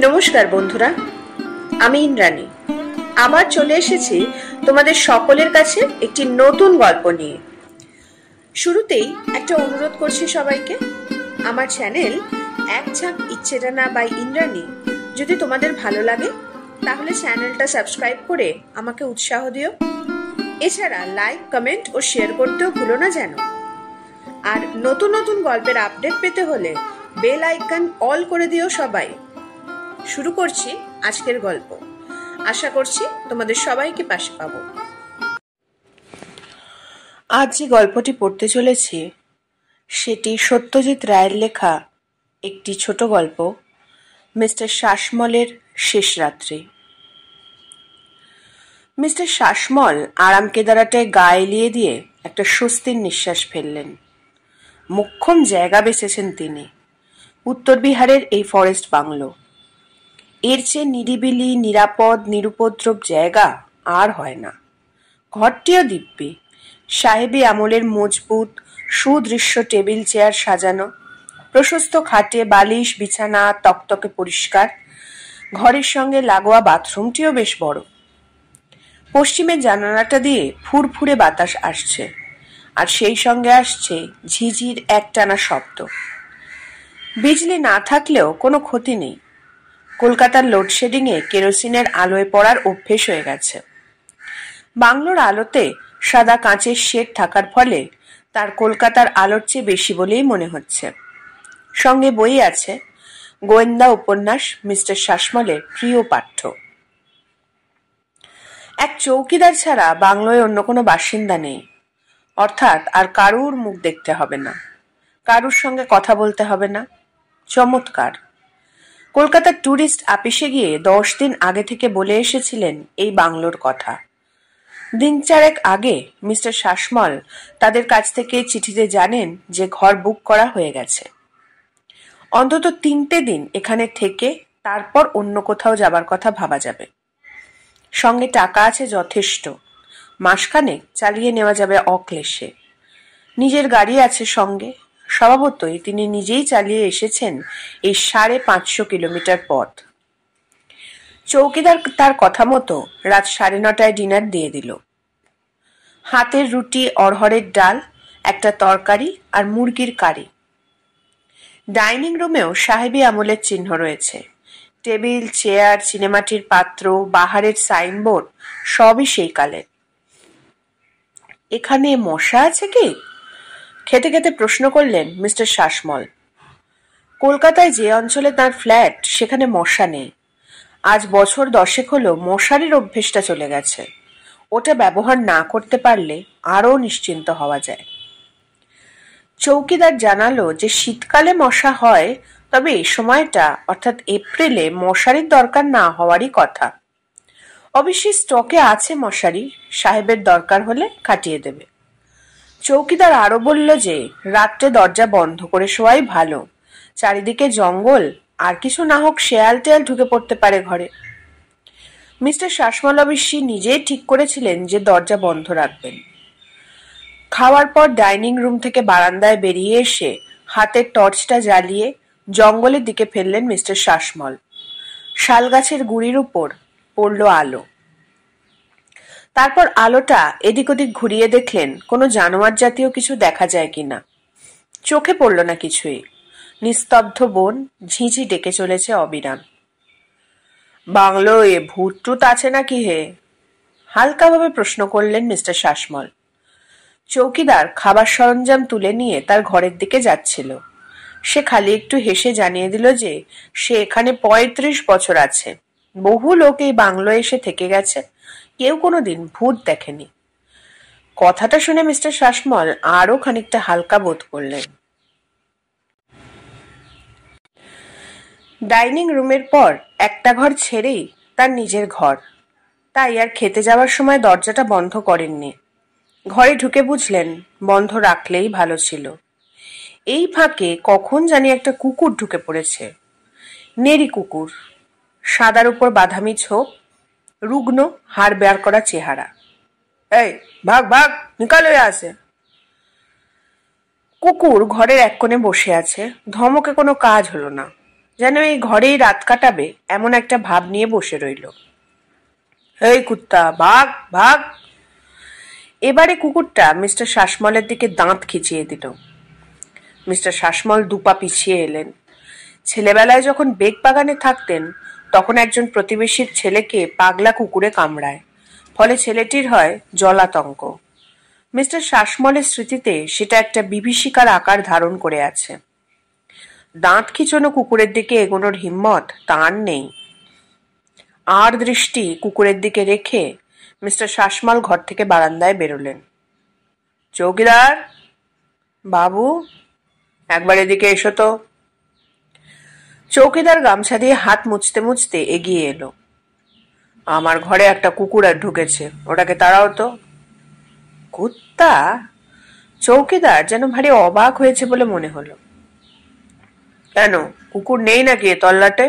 নমস্কার বন্ধুরা, আমি ইন্দ্রাণী আবার চলে এসেছি তোমাদের সকলের কাছে একটি নতুন গল্প নিয়ে। শুরুতেই একটা অনুরোধ করছি সবাইকে, আমার চ্যানেল এক ঝাঁক ইচ্ছেডানা বাই ইন্দ্রাণী যদি তোমাদের ভালো লাগে তাহলে চ্যানেলটা সাবস্ক্রাইব করে আমাকে উৎসাহ দিও। এছাড়া লাইক, কমেন্ট ও শেয়ার করতেও ভুলো না যেন। আর নতুন নতুন গল্পের আপডেট পেতে হলে বেল আইকন অল করে দিও সবাই। শুরু করছি আজকের গল্প। আশা করছি তোমাদের সবাইকে পাশে পাবো। আজ যে গল্পটি পড়তে চলেছি সেটি সত্যজিৎ রায়ের লেখা একটি ছোট গল্প, মিস্টার শাসমলের শেষ রাত্রি। মিস্টার শাসমল আরাম কেদারাটায় গা এলিয়ে দিয়ে একটা স্বস্তির নিঃশ্বাস ফেললেন। মোক্ষম জায়গা বেছেছেন তিনি, উত্তর বিহারের এই ফরেস্ট বাংলো। এর চেয়ে নিরিবিলি, নিরাপদ, নিরুপদ্রব জায়গা আর হয় না। ঘরটিও দিব্যি, সাহেবী আমলের মজবুত সুদৃশ্য টেবিল চেয়ার সাজানো, প্রশস্ত খাটে বালিশ, বিছানা তকতকে পরিষ্কার। ঘরের সঙ্গে লাগোয়া বাথরুমটিও বেশ বড়। পশ্চিমের জানালাটা দিয়ে ফুরফুরে বাতাস আসছে, আর সেই সঙ্গে আসছে ঝিঝির একটানা শব্দ। বিজলি না থাকলেও কোনো ক্ষতি নেই। কলকাতার লোডশেডিংয়ে কেরোসিনের আলোয় পড়ার অভ্যেস হয়ে গেছে। বাংলোর আলোতে সাদা কাঁচের শেড থাকার ফলে তার কলকাতার আলোর চেয়ে বেশি বলেই মনে হচ্ছে। সঙ্গে বই আছে, গোয়েন্দা উপন্যাস মিস্টার শাসমলের প্রিয় পাঠ্য। এক চৌকিদার ছাড়া বাংলোয় অন্য কোনো বাসিন্দা নেই, অর্থাৎ আর কারুর মুখ দেখতে হবে না, কারুর সঙ্গে কথা বলতে হবে না। চমৎকার! কলকাতার ট্যুরিস্ট আপিসে গিয়ে 10 দিন আগে থেকে বলে এসেছিলেন এই বাংলোর কথা। দিন চারেক আগে মিস্টার শাসমল তাদের কাছ থেকে চিঠিতে জানেন যে ঘর বুক করা হয়ে গেছে। অন্তত 3টে দিন এখানে থেকে তারপর অন্য কোথাও যাবার কথা ভাবা যাবে। সঙ্গে টাকা আছে যথেষ্ট, মাসখানেক চালিয়ে নেওয়া যাবে অক্লেশে। নিজের গাড়ি আছে সঙ্গে, স্বভাবতই তিনি নিজেই চালিয়ে এসেছেন এই 550 কিলোমিটার পথ। চৌকিদার তার কথা মতো রাত 9:30টায় ডিনার দিয়ে দিল। হাতের রুটি, অড়হরের ডাল, একটা তরকারি আর মুরগির কারি। ডাইনিং রুমেও সাহেবী আমলের চিহ্ন রয়েছে। টেবিল, চেয়ার, চিনেমাটির পাত্র, বাহারের সাইনবোর্ড সবই সেই কালের। এখানে মশা আছে কি? খেতে খেতে প্রশ্ন করলেন মিস্টার শাসমল। কলকাতায় যে অঞ্চলে তার ফ্ল্যাট সেখানে মশা নেই। আজ বছর 10 হলো মশারির অভ্যেসটা চলে গেছে। ওটা ব্যবহার না করতে পারলে আরও নিশ্চিন্ত হওয়া যায়। চৌকিদার জানালো যে শীতকালে মশা হয়, তবে এই সময়টা অর্থাৎ এপ্রিলে মশারির দরকার না হওয়ারই কথা। অবশ্যই স্টকে আছে মশারি, সাহেবের দরকার হলে কাটিয়ে দেবে। চৌকিদার আরো বলল যে রাত্রে দরজা বন্ধ করে শোয়াই ভালো, চারিদিকে জঙ্গল, আর কিছু না হোক শেয়াল টেয়াল ঢুকে পড়তে পারে ঘরে। মিস্টার শাসমল অবশ্যই নিজেই ঠিক করেছিলেন যে দরজা বন্ধ রাখবেন। খাওয়ার পর ডাইনিং রুম থেকে বারান্দায় বেরিয়ে এসে হাতের টর্চটা জ্বালিয়ে জঙ্গলের দিকে ফেললেন মিস্টার শাসমল। শাল গাছের গুড়ির উপর পড়ল আলো। তারপর আলোটা এদিক ওদিক ঘুরিয়ে দেখলেন কোনো জানোয়ার জাতীয় কিছু দেখা যায় কিনা। চোখে পড়ল না কিছুই। নিস্তব্ধ বন, ঝিঁঝি ডেকে চলেছে অবিরাম। বাংলোয় ভূত টুত আছে নাকি হে? হালকাভাবে প্রশ্ন করলেন মিস্টার শাসমল। চৌকিদার খাবার সরঞ্জাম তুলে নিয়ে তার ঘরের দিকে যাচ্ছিল। সে খালি একটু হেসে জানিয়ে দিল যে সে এখানে 35 বছর আছে। বহু লোক এই বাংলোয় এসে থেকে গেছে, কেউ কোনোদিন ভূত দেখেনি। কথাটা শুনে মিস্টার শাসমল আরও খানিকটা হালকা বোধ করলেন। ডাইনিং রুমের পর একটা ঘর ছেড়েই তার নিজের ঘর, তাই আর খেতে যাওয়ার সময় দরজাটা বন্ধ করেননি। ঘরে ঢুকে বুঝলেন বন্ধ রাখলেই ভালো ছিল। এই ফাঁকে কখন জানি একটা কুকুর ঢুকে পড়েছে। নেড়ি কুকুর, সাদার উপর বাদামি ছোপ, রুগ্ন হাড় বের করা চেহারা। এই ভাগ ভাগ, নিকাল হয়ে আসে। কুকুর ঘরের এক কোণে বসে আছে, ধমকে কোনো কাজ হলো না। যেন এই ঘরেই রাত কাটাবে এমন একটা ভাব নিয়ে বসে রইল। এই কুত্তা, ভাগ ভাগ। এবারে কুকুরটা মিস্টার শাসমলের দিকে দাঁত খিচিয়ে দিল। মিস্টার শাসমল দুপা পিছিয়ে এলেন। ছেলেবেলায় যখন বেগ বাগানে থাকতেন তখন একজন প্রতিবেশীর ছেলেকে পাগলা কুকুরে কামড়ায়, ফলে ছেলেটির হয় জলাতঙ্ক। মিস্টার শাসমলের স্মৃতিতে সেটা একটা বিভীষিকার আকার ধারণ করে আছে। দাঁত খিচনো কুকুরের দিকে এগোনোর হিম্মত তার নেই। আর দৃষ্টি কুকুরের দিকে রেখে মিস্টার শাসমল ঘর থেকে বারান্দায় বেরোলেন। চৌকিদার বাবু, একবার এদিকে এসো তো। চৌকিদার গামছা দিয়ে হাত মুছতে মুছতে এগিয়ে এলো। আমার ঘরে একটা কুকুর ঢুকেছে, ওটাকে তাড়াও তো। কুত্তা? চৌকিদার যেন ভারী অবাক হয়েছে বলে মনে হলো। কেন, কুকুর নেই নাকি এ তল্লাটে?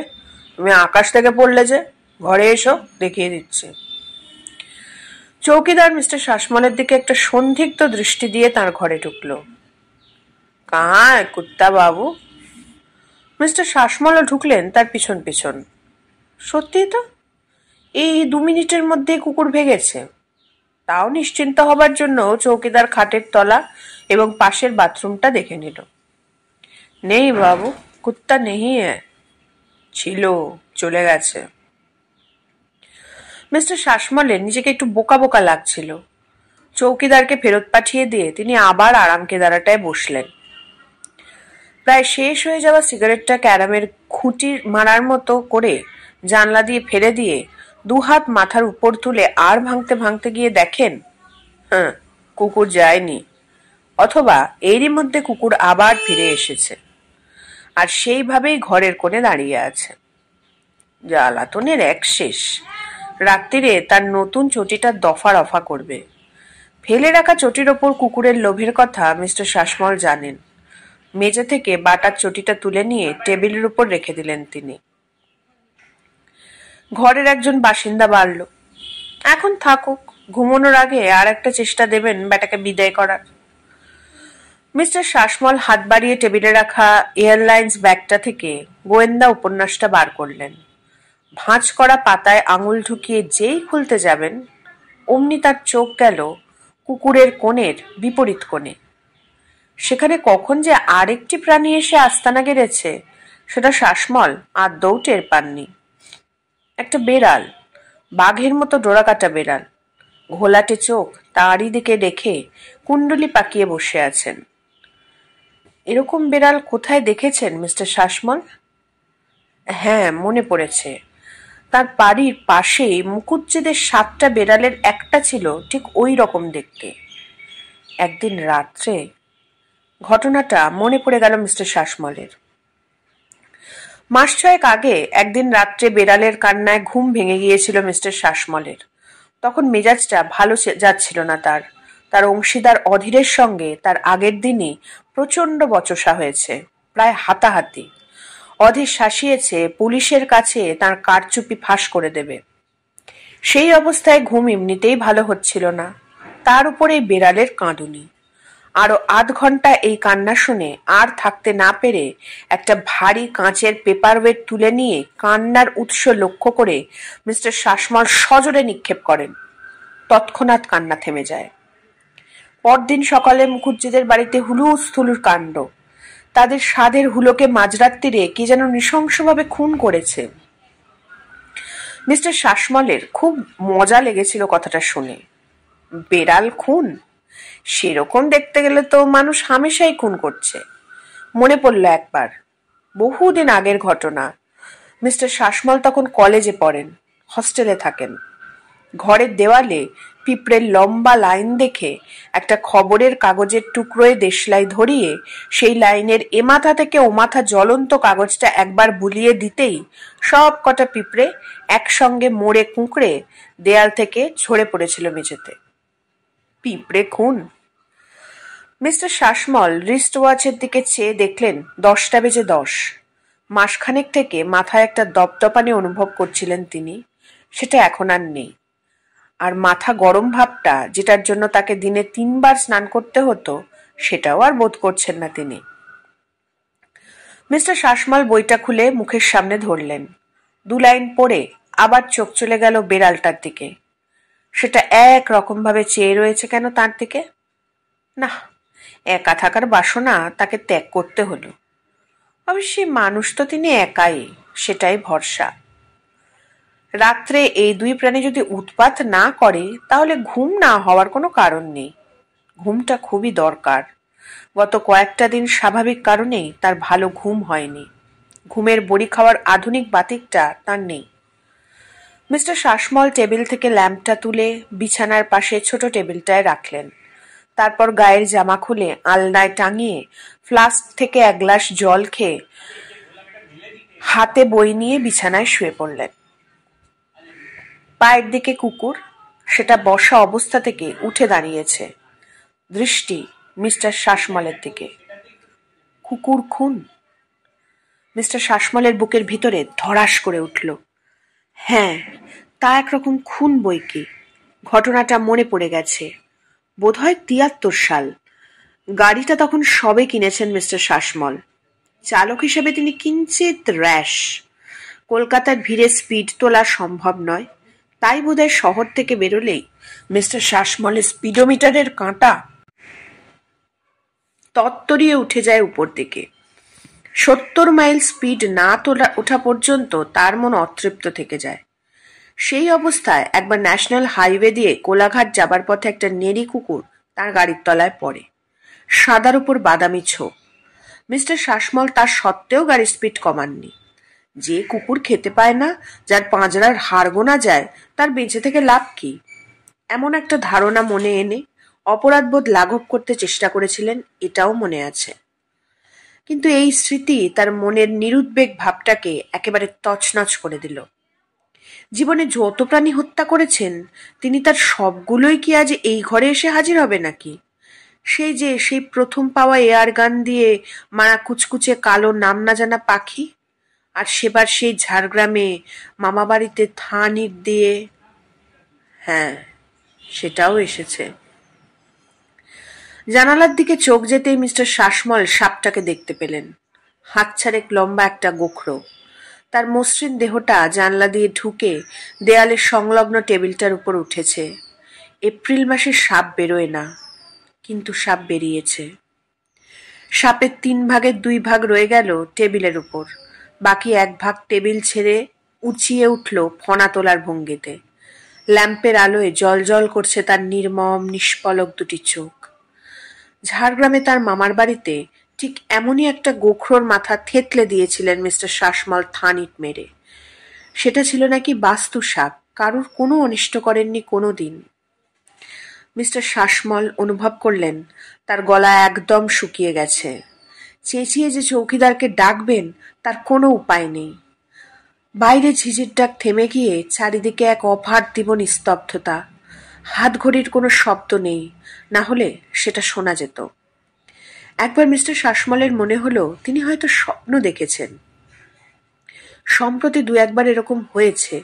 তুমি আকাশ থেকে পড়লে যে? ঘরে এসো, দেখিয়ে দিচ্ছি। চৌকিদার মিস্টার শাসমলের দিকে একটা সন্দিগ্ধ দৃষ্টি দিয়ে তার ঘরে ঢুকলো। কাহায় কুত্তা বাবু? মিস্টার শাসমলও ঢুকলেন তার পিছন পিছন। সত্যি তো, এই 2 মিনিটের মধ্যে কুকুর ভেগেছে। তাও নিশ্চিন্ত হবার জন্য চৌকিদার খাটের তলা এবং পাশের বাথরুমটা দেখে নিল। নেই বাবু, কুত্তা নেই। ছিল, চলে গেছে। মিস্টার শাসমলের নিজেকে একটু বোকা বোকা লাগছিল। চৌকিদারকে ফেরত পাঠিয়ে দিয়ে তিনি আবার আরাম কেদারাটায় বসলেন। প্রায় শেষ হয়ে যাওয়া সিগারেটটা ক্যারামের খুঁটি মারার মতো করে জানলা দিয়ে ফেলে দিয়ে 2 হাত মাথার উপর তুলে আর ভাঙতে ভাঙতে গিয়ে দেখেন, হ্যাঁ, কুকুর যায়নি, অথবা এরই মধ্যে কুকুর আবার ফিরে এসেছে, আর সেইভাবেই ঘরের কোণে দাঁড়িয়ে আছে। জ্বালাতনের এক শেষ। রাত্রিরে তার নতুন চটিটা দফা রফা করবে। ফেলে রাখা চটির ওপর কুকুরের লোভের কথা মিস্টার শাসমল জানেন। মেঝে থেকে বাটার চটিটা তুলে নিয়ে টেবিলের উপর রেখে দিলেন তিনি। ঘরের একজন বাসিন্দা বাড়ল। এখন থাকুক, ঘুমানোর আগে আর একটা চেষ্টা দেবেন ব্যাটাকে বিদায় করার। মিস্টার শাসমল হাত বাড়িয়ে টেবিলে রাখা এয়ারলাইন্স ব্যাগটা থেকে গোয়েন্দা উপন্যাসটা বার করলেন। ভাঁজ করা পাতায় আঙুল ঢুকিয়ে যেই খুলতে যাবেন অমনি তার চোখ গেল কুকুরের কোণের বিপরীত কোণে। সেখানে কখন যে আরেকটি প্রাণী এসে আস্তানা গেড়েছে সেটা শাসমল আদৌ টের পাননি। একটা বেড়াল, বাঘের মতো ডোরাকাটা বেড়াল, ঘোলাটে চোখ তারই দিকে রেখে কুণ্ডলি পাকিয়ে বসে আছেন। এরকম বেড়াল কোথায় দেখেছেন মিস্টার শাসমল? হ্যাঁ, মনে পড়েছে। তার বাড়ির পাশেই মুকুজ্জেদের 7টা বেড়ালের একটা ছিল ঠিক ওই রকম দেখতে। একদিন রাত্রে ঘটনাটা মনে পড়ে গেল মিস্টার শাসমলের। মাস 6 আগে একদিন রাত্রে বেড়ালের কান্নায় ঘুম ভেঙে গিয়েছিল মিস্টার শাসমলের। তখন মেজাজটা ভালো যাচ্ছিল না তার। তার অংশীদার অধীরের সঙ্গে তার আগের দিনই প্রচন্ড বচসা হয়েছে, প্রায় হাতাহাতি। অধীর শাসিয়েছে পুলিশের কাছে তার কারচুপি ফাঁস করে দেবে। সেই অবস্থায় ঘুম এমনিতেই ভালো হচ্ছিল না, তার উপরে বেড়ালের কাঁদুনি। আরো আধ ঘন্টা এই কান্না শুনে আর থাকতে না পেরে একটা ভারী কাঁচের পেপার ওয়েট তুলে নিয়ে কান্নার উৎস লক্ষ্য করে মিস্টার শাসমল সজোরে নিক্ষেপ করেন। তৎক্ষণাৎ কান্না থেমে যায়। পরদিন সকালে মুখুজ্জেদের বাড়িতে হুলুস থুলুর কাণ্ড। তাদের সাধের হুলোকে মাঝরাত্রিরে কি যেন নৃশংসভাবে খুন করেছে। মিস্টার শাসমলের খুব মজা লেগেছিল কথাটা শুনে। বেড়াল খুন? সেরকম দেখতে গেলে তো মানুষ হামেশাই খুন করছে। মনে পড়ল একবার, বহুদিন আগের ঘটনা। মিস্টার শাসমল তখন কলেজে পড়েন, হস্টেলে থাকেন। ঘরের দেওয়ালে পিঁপড়ের লম্বা লাইন দেখে একটা খবরের কাগজের টুকরোয় দেশলাই ধরিয়ে সেই লাইনের এ মাথা থেকে ও মাথা জ্বলন্ত কাগজটা একবার বুলিয়ে দিতেই সব কটা পিঁপড়ে একসঙ্গে মোড়ে কুঁকড়ে দেয়াল থেকে ঝরে পড়েছিল মেঝেতে। পিঁপড়ে খুন? মিস্টার শাসমল রিস্ট ওয়াচের দিকে চেয়ে দেখলেন 10টা বেজে 10। মাসখানেক থেকে মাথায় একটা দপদপানি অনুভব করছিলেন তিনি, সেটা এখন আর নেই। আর মাথা গরম ভাবটা, যেটার জন্য তাকে দিনে 3 বার স্নান করতে হতো, সেটাও আর বোধ করছেন না তিনি। মিস্টার শাসমল বইটা খুলে মুখের সামনে ধরলেন। 2 লাইন পড়ে আবার চোখ চলে গেল বেড়ালটার দিকে। সেটা এক রকম ভাবে চেয়ে রয়েছে কেন তার দিকে? না, একা থাকার বাসনা তাকে ত্যাগ করতে হলো। অবশ্যই মানুষ তো তিনি একাই, সেটাই ভরসা। রাত্রে এই 2 প্রাণী যদি উৎপাত না করে তাহলে ঘুম না হওয়ার কোনো কারণ নেই। ঘুমটা খুবই দরকার। গত কয়েকটা দিন স্বাভাবিক কারণেই তার ভালো ঘুম হয়নি। ঘুমের বড়ি খাওয়ার আধুনিক বাতিকটা তার নেই। মিস্টার শাসমল টেবিল থেকে ল্যাম্পটা তুলে বিছানার পাশে ছোট টেবিলটায় রাখলেন। তারপর গায়ের জামা খুলে আলনায় টাঙিয়ে ফ্লাস্ক থেকে 1 গ্লাস জল খেয়ে হাতে বই নিয়ে বিছানায় শুয়ে পড়লেন। পায়ের দিকে কুকুর, সেটা বসা অবস্থা থেকে উঠে দাঁড়িয়েছে। দৃষ্টি মিস্টার শাসমলের দিকে। কুকুর খুন? মিস্টার শাসমলের বুকের ভিতরে ধড়াস করে উঠল। হ্যাঁ, তা একরকম খুন বই কি। ঘটনাটা মনে পড়ে গেছে। বোধহয় 73 সাল। গাড়িটা তখন সবে কিনেছেন মিস্টার শাসমল। চালক হিসেবে তিনি কিঞ্চিত র্যাশ। কলকাতার ভিড়ে স্পিড তোলা সম্ভব নয়, তাই বোধহয় শহর থেকে বেরোলেই মিস্টার শাসমলের স্পিডোমিটারের কাঁটা তত্তরিয়ে উঠে যায় উপর দিকে। 70 মাইল স্পিড না ওঠা পর্যন্ত তার মন অতৃপ্ত থেকে যায়। সেই অবস্থায় একবার ন্যাশনাল হাইওয়ে দিয়ে কোলাঘাট যাবার পথে একটা নেড়ি কুকুর তার গাড়ির তলায় পড়ে। সাদার উপর বাদামি ছোপ। মিস্টার শাসমল তার সত্ত্বেও গাড়ির স্পিড কমাননি। যে কুকুর খেতে পায় না, যার পাঁজরার হাড় গোনা যায়, তার বেঁচে থেকে লাভ কি? এমন একটা ধারণা মনে এনে অপরাধবোধ লাঘব করতে চেষ্টা করেছিলেন, এটাও মনে আছে। কিন্তু এই স্মৃতি তার মনের নিরুদ্বেগ ভাবটাকে একেবারে তছনছ করে দিল। জীবনে যত প্রাণী হত্যা করেছেন, তিনি তার সবগুলোই কি আজ এই ঘরে এসে হাজির হবে নাকি? সেই প্রথম পাওয়া এয়ার গান দিয়ে মারা কুচকুচে কালো নাম না জানা পাখি, আর সেবার সেই ঝাড়গ্রামে মামা বাড়িতে থান ইট দিয়ে। হ্যাঁ, সেটাও এসেছে। জানালার দিকে চোখ যেতেই মিস্টার শাসমল সাপটাকে দেখতে পেলেন। হাতছাড়েক লম্বা একটা গোখরো। তার মসৃণ দেহটা জানলা দিয়ে ঢুকে দেয়ালের সংলগ্ন টেবিলটার উপর উঠেছে। এপ্রিল মাসে সাপ বেরোয় না, কিন্তু সাপ বেরিয়েছে। সাপের 3 ভাগের 2 ভাগ রয়ে গেল টেবিলের উপর। বাকি 1 ভাগ টেবিল ছেড়ে উঁচিয়ে উঠল ফণা তোলার ভঙ্গিতে। ল্যাম্পের আলোয় জলজল করছে তার নির্মম নিষ্পলক 2টি চোখ। ঝাড়গ্রামে তার মামার বাড়িতে ঠিক এমনই একটা গোখরোর মাথা থেতলে দিয়েছিলেন মিস্টার শাসমল থান ইট মেরে। সেটা ছিল নাকি বাস্তু সাপ, কারুর কোনো অনিষ্ট করেননি কোনো দিন। মিস্টার শাসমল অনুভব করলেন তার গলা একদম শুকিয়ে গেছে। চেঁচিয়ে যে চৌকিদারকে ডাকবেন তার কোনো উপায় নেই। বাইরে ঝিঝির ডাক থেমে গিয়ে চারিদিকে এক অপার দিব নিস্তব্ধতা। হাত ঘড়ির কোনো শব্দ নেই, না হলে সেটা শোনা যেত। একবার মিস্টার শাসমলের মনে হলো তিনি হয়তো স্বপ্ন দেখেছেন। সম্প্রতি 2 একবার এরকম হয়েছে।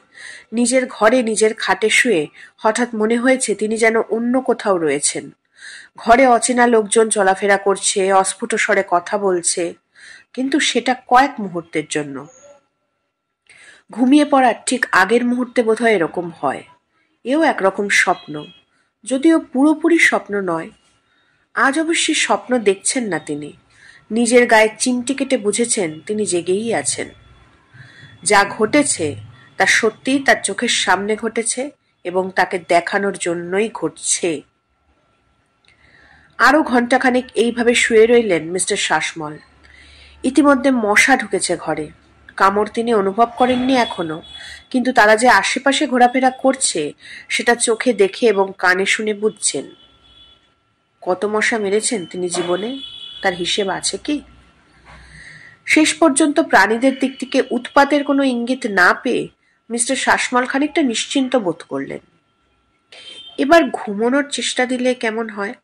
নিজের ঘরে নিজের খাটে শুয়ে হঠাৎ মনে হয়েছে তিনি যেন অন্য কোথাও রয়েছেন। ঘরে অচেনা লোকজন চলাফেরা করছে, অস্ফুট স্বরে কথা বলছে, কিন্তু সেটা কয়েক মুহূর্তের জন্য। ঘুমিয়ে পড়ার ঠিক আগের মুহূর্তে বোধহয় এরকম হয়। এও একরকম স্বপ্ন, যদিও পুরোপুরি স্বপ্ন নয়। আজ অবশ্যই স্বপ্ন দেখছেন না তিনি। নিজের গায়ে চিমটি কেটে বুঝেছেন তিনি জেগেই আছেন। যা ঘটেছে তা সত্যিই তার চোখের সামনে ঘটেছে এবং তাকে দেখানোর জন্যই ঘটছে। আরো ঘণ্টাখানেক এইভাবে শুয়ে রইলেন মিস্টার শাসমল। ইতিমধ্যে মশা ঢুকেছে ঘরে। কামড় তিনি অনুভব করেননি এখনো, কিন্তু তারা যে আশেপাশে ঘোরাফেরা করছে সেটা চোখে দেখে এবং কানে শুনে বুঝছেন। কত মশা মেরেছেন তিনি জীবনে, তার হিসেব আছে কি? শেষ পর্যন্ত প্রাণীদের দিক থেকে উৎপাতের কোনো ইঙ্গিত না পেয়ে মিস্টার শাসমল খানিকটা নিশ্চিন্ত বোধ করলেন। এবার ঘুমানোর চেষ্টা দিলে কেমন হয়?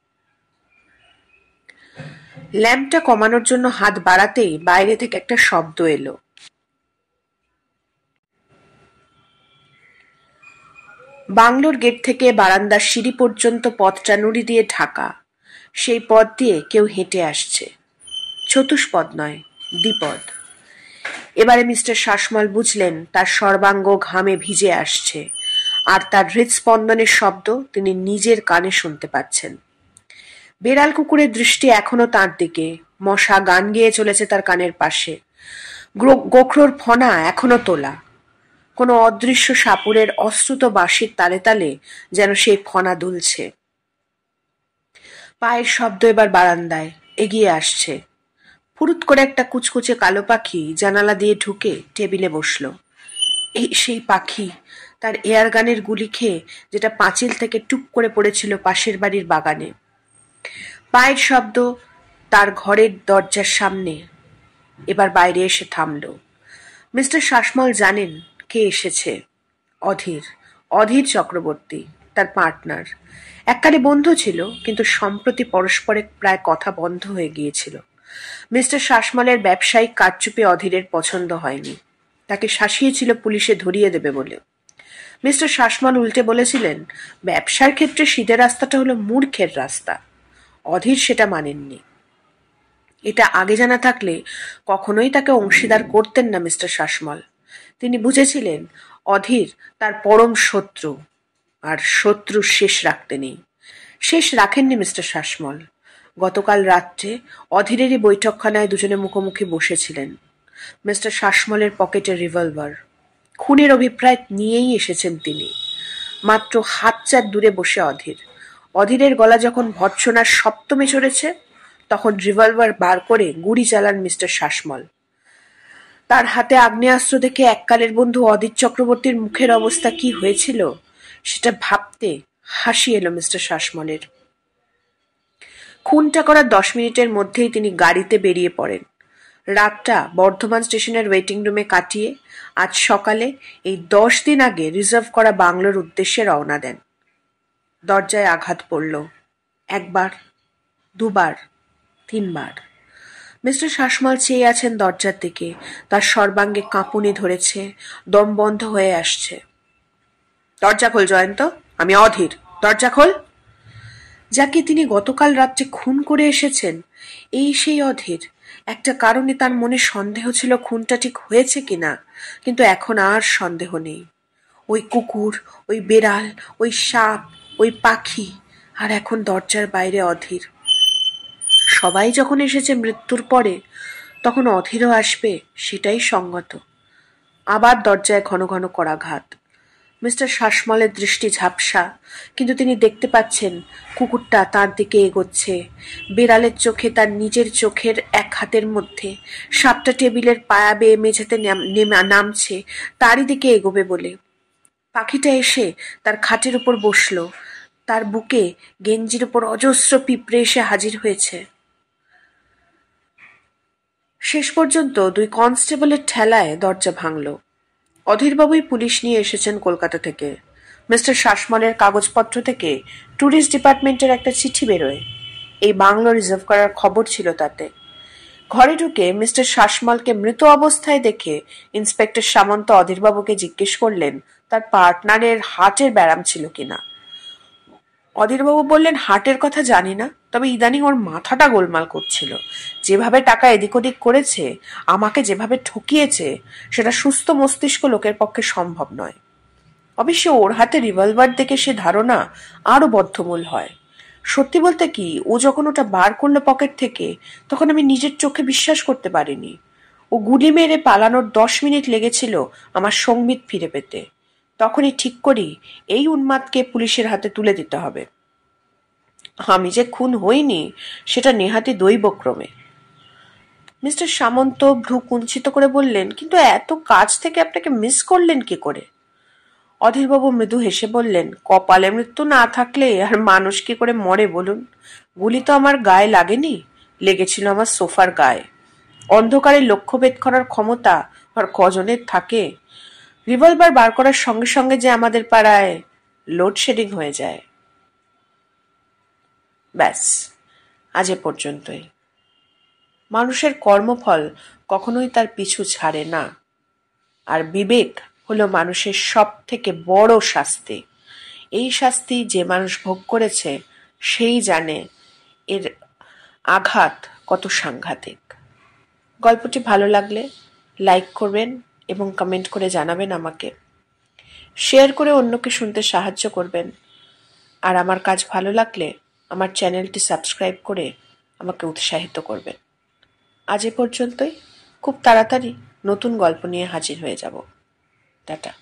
ল্যাম্পটা কমানোর জন্য হাত বাড়াতেই বাইরে থেকে একটা শব্দ এলো। বাংলোর গেট থেকে বারান্দার সিঁড়ি পর্যন্ত পথটা নুড়ি দিয়ে ঢাকা। সেই পথ দিয়ে কেউ হেঁটে আসছে। চতুষ্পদ নয়, দ্বিপদ। এবারে মিস্টার শাসমল বুঝলেন তার সর্বাঙ্গ ঘামে ভিজে আসছে, আর তার হৃদস্পন্দনের শব্দ তিনি নিজের কানে শুনতে পাচ্ছেন। বেড়াল কুকুরের দৃষ্টি এখনো তার দিকে, মশা গান গেয়ে চলেছে তার কানের পাশে, গোখরোর ফনা এখনো তোলা। কোনো অদৃশ্য সাপুরের অশ্রুত বাঁশির তালে তালে যেন সেই ফনা দুলছে। পায়ের শব্দ এবার বারান্দায় এগিয়ে আসছে। ফুরুত করে একটা কুচকুচে কালো পাখি জানালা দিয়ে ঢুকে টেবিলে বসল। এই সেই পাখি, তার এয়ার গানের গুলি খেয়ে যেটা পাঁচিল থেকে টুপ করে পড়েছিল পাশের বাড়ির বাগানে। পায়ের শব্দ তার ঘরের দরজার সামনে এবার বাইরে এসে থামল। মিস্টার শাসমল জানেন কে এসেছে। অধীর চক্রবর্তী, তার পার্টনার। এককালে বন্ধু ছিল, কিন্তু সম্প্রতি পরস্পরে প্রায় কথা বন্ধ হয়ে গিয়েছিল। মিস্টার শাসমলের ব্যবসায়িক কারচুপি অধীরের পছন্দ হয়নি। তাকে শাসিয়েছিল পুলিশে ধরিয়ে দেবে বলে। মিস্টার শাসমল উল্টে বলেছিলেন, ব্যবসার ক্ষেত্রে সিধে রাস্তাটা হলো মূর্খের রাস্তা। অধীর সেটা মানেননি। এটা আগে জানা থাকলে কখনোই তাকে অংশীদার করতেন না মিস্টার শাসমল। তিনি বুঝেছিলেন অধীর তার পরম শত্রু, আর শত্রুর শেষ রাখতে নেই। শেষ রাখেননি মিস্টার শাসমল। গতকাল রাত্রে অধীরেরই বৈঠকখানায় দুজনে মুখোমুখি বসেছিলেন। মিস্টার শাসমলের পকেটে রিভলভার। খুনের অভিপ্রায় নিয়েই এসেছেন তিনি। মাত্র হাত চার দূরে বসে অধীরের গলা যখন ভর্ৎসনার সপ্তমে চড়েছে, তখন রিভলভার বার করে গুলি চালান মিস্টার শাসমল। তার হাতে আগ্নেয়াস্ত্র দেখে এককালের বন্ধু অধীর চক্রবর্তীর মুখের অবস্থা কি হয়েছিল সেটা ভাবতে হাসি এলো মিস্টার শাসমলের। খুনটা করার 10 মিনিটের মধ্যেই তিনি গাড়িতে বেরিয়ে পড়েন। রাতটা বর্ধমান স্টেশনের ওয়েটিং রুমে কাটিয়ে আজ সকালে এই 10 দিন আগে রিজার্ভ করা বাংলোর উদ্দেশ্যে রওনা দেন। দরজায় আঘাত পড়ল। 1 বার, 2 বার, 3 বার। মিস্টার শাসমল চেয়ে আছেন দরজার দিকে। তার সর্বাঙ্গে কাঁপুনি ধরেছে, দম বন্ধ হয়ে আসছে। দরজা খোল জয়ন্ত, আমি অধীর, দরজা খোল। যাকে তিনি গতকাল রাত্রে খুন করে এসেছেন, এই সেই অধীর। একটা কারণে তার মনে সন্দেহ ছিল খুনটা ঠিক হয়েছে কিনা, কিন্তু এখন আর সন্দেহ নেই। ওই কুকুর, ওই বেড়াল, ওই সাপ, ওই পাখি, আর এখন দরজার বাইরে অধীর। সবাই যখন এসেছে মৃত্যুর পরে, তখন অধীরও আসবে, সেটাই সঙ্গত। আবার দরজায় ঘন ঘন করাঘাত। মিস্টার শাসমলের দৃষ্টি ঝাপসা, কিন্তু তিনি দেখতে পাচ্ছেন কুকুরটা তার দিকে এগোচ্ছে। বেড়ালের চোখে তার নিজের চোখের এক হাতের মধ্যে। সাপটা টেবিলের পায়া বেয়ে মেঝেতে নামছে তারই দিকে এগোবে বলে। পাখিটা এসে তার খাটের উপর বসল। তার বুকে গেঞ্জির উপর অজস্র পিঁপড়ে এসে হাজির হয়েছে। শেষ পর্যন্ত 2 কনস্টেবলের ঠেলায় দরজা ভাঙল। অধীরবাবুই পুলিশ নিয়ে এসেছেন কলকাতা থেকে। মিস্টার শাসমলের কাগজপত্র থেকে ট্যুরিস্ট ডিপার্টমেন্টের একটা চিঠি বেরোয়। এই বাংলো রিজার্ভ করার খবর ছিল তাতে। ঘরে ঢুকে মিস্টার শাসমলকে মৃত অবস্থায় দেখে ইন্সপেক্টর সামন্ত অধীরবাবুকে জিজ্ঞেস করলেন তার পার্টনারের হার্টের ব্যারাম ছিল কিনা। অধীরবাবু বললেন, হার্টের কথা জানি না, তবে ইদানিং ওর মাথাটা গোলমাল করছিল। যেভাবে টাকা এদিক ওদিক করেছে, আমাকে যেভাবে ঠকিয়েছে, সেটা সুস্থ মস্তিষ্ক লোকের পক্ষে সম্ভব নয়। অবশ্য ওর হাতে রিভলভার দেখে সে ধারণা আরো বদ্ধমূল হয়। সত্যি বলতে কি, ও যখন ওটা বার করলো পকেট থেকে, তখন আমি নিজের চোখে বিশ্বাস করতে পারিনি। ও গুলি মেরে পালানোর 10 মিনিট লেগেছিল আমার সংবিত ফিরে পেতে। তখনই ঠিক করি এই উন্মাদকে পুলিশের হাতে তুলে দিতে হবে। আমি যে খুন হইনি সেটা নেহাতি দৈবক্রমে। মিস্টার সামন্ত ভ্রু কুঞ্চিত করে বললেন, কিন্তু এত কাজ থেকে আপনাকে মিস করলেন কি করে? অধীরবাবু মৃদু হেসে বললেন, কপালে মৃত্যু না থাকলে আর মানুষ কি করে মরে বলুন? গুলি তো আমার গায়ে লাগেনি, লেগেছিল আমার সোফার গায়ে। অন্ধকারে লক্ষ্যভেদ করার ক্ষমতা আর কজনের থাকে? রিভলভার বার করার সঙ্গে সঙ্গে যে আমাদের পাড়ায় লোডশেডিং হয়ে যায়। ব্যাস, আজ এ পর্যন্তই। মানুষের কর্মফল কখনোই তার পিছু ছাড়ে না, আর বিবেক হলো মানুষের সব থেকে বড় শাস্তি। এই শাস্তি যে মানুষ ভোগ করেছে সেই জানে এর আঘাত কত সাংঘাতিক। গল্পটি ভালো লাগলে লাইক করবেন এবং কমেন্ট করে জানাবেন আমাকে। শেয়ার করে অন্যকে শুনতে সাহায্য করবেন। আর আমার কাজ ভালো লাগলে আমার চ্যানেলটি সাবস্ক্রাইব করে আমাকে উৎসাহিত করবেন। আজ এ পর্যন্তই। খুব তাড়াতাড়ি নতুন গল্প নিয়ে হাজির হয়ে যাব। টাটা।